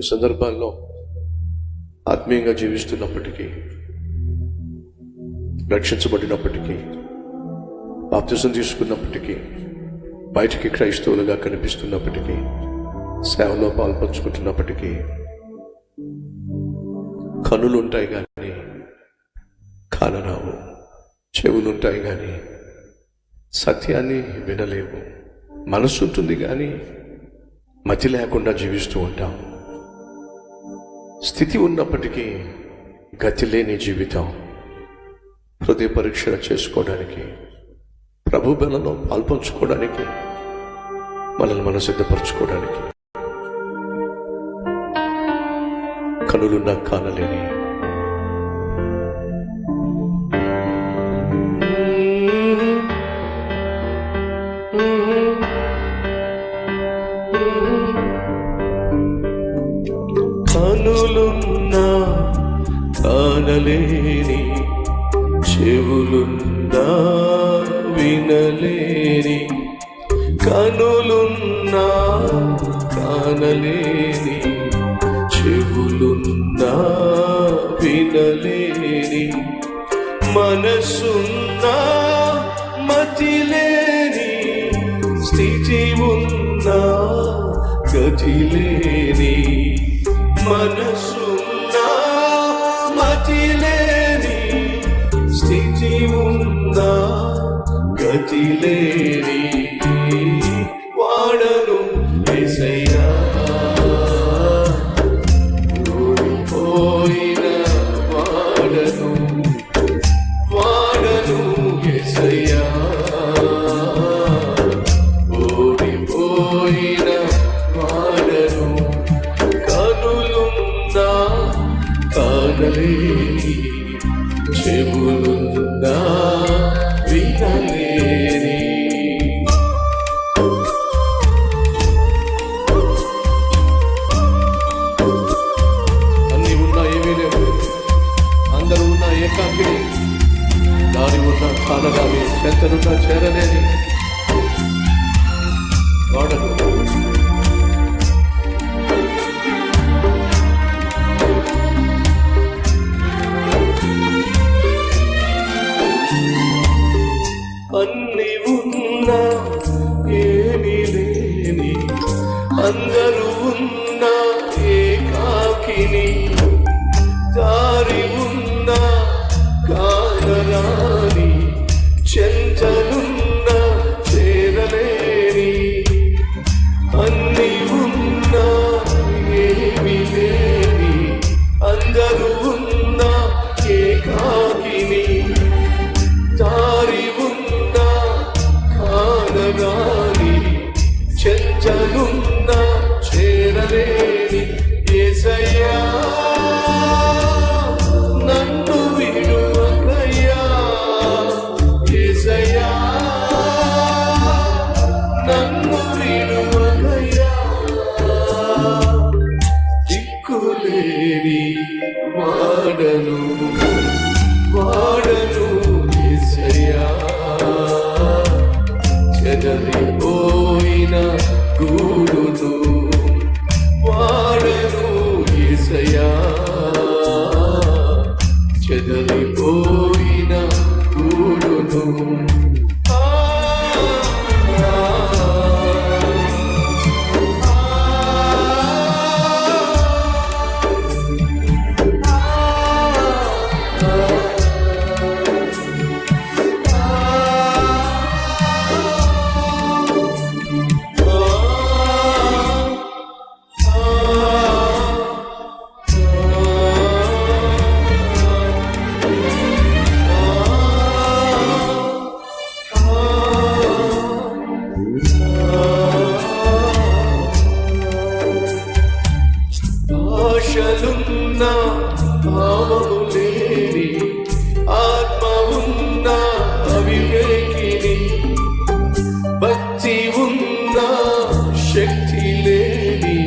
కొన్ని సందర్భాల్లో ఆత్మీయంగా జీవిస్తున్నప్పటికీ, రక్షించబడినప్పటికీ, బాప్తిసం తీసుకున్నప్పటికీ, బయటికి క్రైస్తవులుగా కనిపిస్తున్నప్పటికీ, సేవలో పాల్పంచుకుంటున్నప్పటికీ కనులుంటాయి కానీ కానరావు, చెవులుంటాయి కానీ సత్యాన్ని వినలేవు, మనసు ఉంటుంది కానీ మతి లేకుండా జీవిస్తూ ఉంటాం. స్థితి ఉన్నప్పటికీ గతి లేని జీవితం. హృదయ పరీక్ష చేసుకోవడానికి, ప్రభు బలలో పాల్పంచుకోవడానికి, మనల్ని మనం సిద్ధపరచుకోవడానికి కనులున్నా కానలేని కనులున్నా కానలేని, చెవులున్నా వినలేని, కనులున్నా కానలేని, చెవులున్నా వినలేని, మనసున్నా మతిలేని, స్థితి ఉన్నా గతిలేని, మనసున్నా మతిలేని, స్థితి ఉన్నా గతిలేని వాడను యేసయ్యా. ఓడిపోయిన వాడను, వాడను యేసయ్యా. ఓడిపోయిన వాడను, కనులున్నా కానలేని, చెవులున్నా వినలేని. అన్ని ఉన్నా ఏమీ లేవు, అందరూ ఉన్నా ఏకాకిని, దారి ఉన్నా కానరాని, చెంతనున్నా చేరలేని వాడను. అన్ని ఉన్నా ఏమీ లేని, అందరూ ఉన్నా ఏకాకిని, దారి ఉన్నా కానరాని, చెంతనున్నా చేరలేని, అన్ని ఉన్నా ఏమీ లేని, అందరూ ఉన్నా ఏకాకిని, దారి ఉన్నా కానరాని, చెంచలున్నా చేరలేని యేసయ్యా. నన్ను విడువకయ్యా యేసయ్యా, నన్ను విడువకయ్యా. దిక్కులేని వాడను, వాడను యేసయ్యా. చెదరిపోయిన గూడును, వాడను యేసయ్యా. చెదరిపోయిన గూడును, ఆశలున్నా భావము లేని, ఆత్మ ఉన్నా అవివేకిని, భక్తి ఉన్నా శక్తి లేని,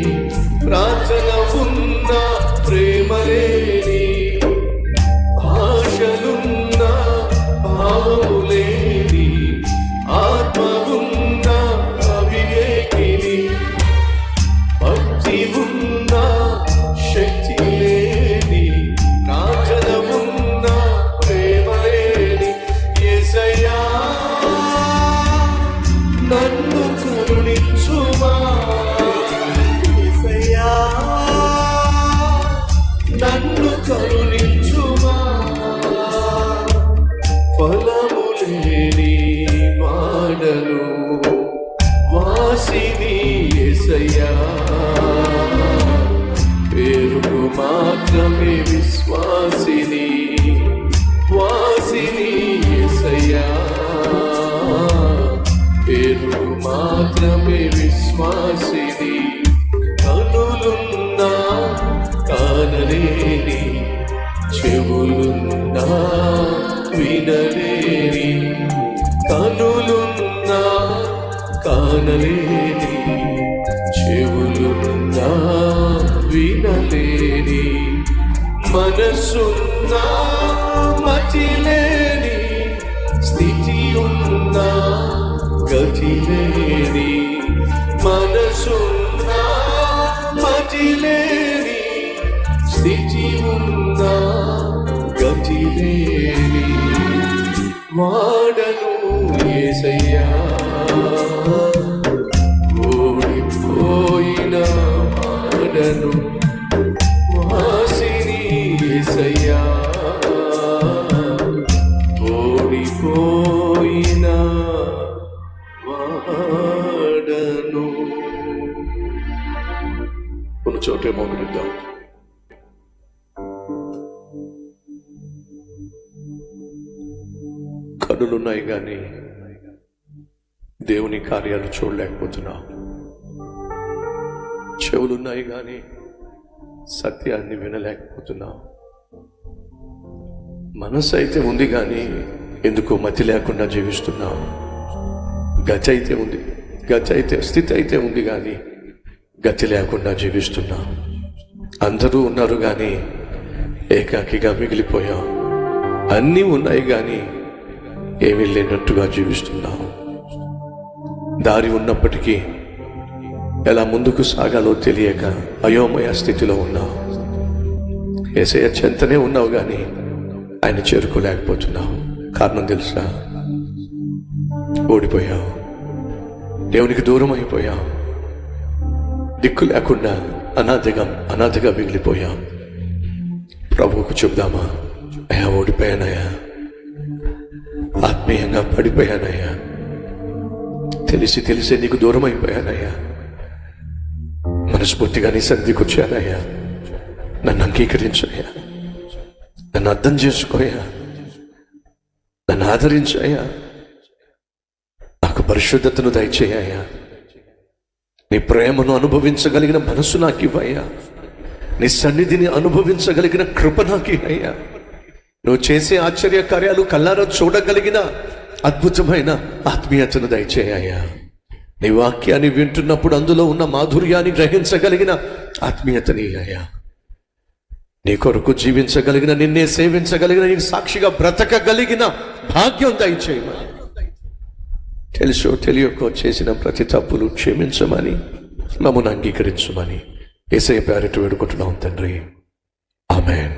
ప్రార్థన ఉన్నా ప్రేమ లేని, భాషలున్నా భావము లేని, ఆత్మ ఉన్నా అవివేకిని, భక్తి ఉన్నా వినలేని, చెవులున్నా వినలేని, కనులున్నా కానలేని, చెవులున్నా వినలేని, మనసున్నా మతిలేని, స్థితి ఉన్నా గతిలేని, మనసున్నా మతిలేని, స్థితి ఉన్నా గతిలేని వాడను యేసయ్యా, ఓడిపోయిన వాడను వాసిని యేసయ్యా, ఓడిపోయిన వాడను. ఉన్న చోటే మౌనమిద్దాం. కనులున్నాయి కానీ దేవుని కార్యాలు చూడలేకపోతున్నాం. చెవులున్నాయి కానీ సత్యాన్ని వినలేకపోతున్నాం. మనసు అయితే ఉంది కానీ ఎందుకో మతి లేకుండా జీవిస్తున్నాం. గతి అయితే స్థితి అయితే ఉంది కానీ గతి లేకుండా జీవిస్తున్నాం. అందరూ ఉన్నారు కానీ ఏకాకిగా మిగిలిపోయాం. అన్నీ ఉన్నాయి కానీ ఏమీ లేనట్టుగా జీవిస్తున్నాం. దారి ఉన్నప్పటికీ ఎలా ముందుకు సాగాలో తెలియక అయోమయ స్థితిలో ఉన్నావు. యేసయ్య చెంతనే ఉన్నావు కానీ ఆయన చేరుకోలేకపోతున్నావు. కారణం తెలుసా? ఓడిపోయావు, దేవునికి దూరం అయిపోయావు, దిక్కు లేకుండా అనాథగా మిగిలిపోయాం. ప్రభువుకు చెప్దామా? అయ్యా ఓడిపోయానయ్యా, ఆత్మీయంగా పడిపోయానయ్యా, తెలిసే నీకు దూరం అయిపోయానయ్యా, మనస్ఫూర్తిగా నీ సన్నిధికి వచ్చానయ్యా, నన్ను అంగీకరించయ్యా, నన్ను అర్థం చేసుకోయా, నన్ను ఆదరించాయా, నాకు పరిశుద్ధతను దయచేయ్యా, నీ ప్రేమను అనుభవించగలిగిన మనసు నాకు ఇవ్వయ్యా, నీ సన్నిధిని అనుభవించగలిగిన కృప నాకు ఇవ్వయ్యా, నువ్వు చేసే ఆశ్చర్య కార్యాలు కళ్ళారా చూడగలిగిన అద్భుతమైన ఆత్మీయతను దయచేయ్యా, నీ వాక్యాన్ని వింటున్నప్పుడు అందులో ఉన్న మాధుర్యాన్ని గ్రహించగలిగిన ఆత్మీయతని అయ్యా, నీ కొరకు జీవించగలిగిన, నిన్నే సేవించగలిగిన, నీకు సాక్షిగా బ్రతకగలిగిన భాగ్యం దయచేయమని, తెలుసో తెలియకో చేసిన ప్రతి తప్పులు క్షమించమని, మమ్మల్ని అంగీకరించమని యేసయ్య పేరిట వేడుకుంటున్నాం తండ్రి. ఆమేన్.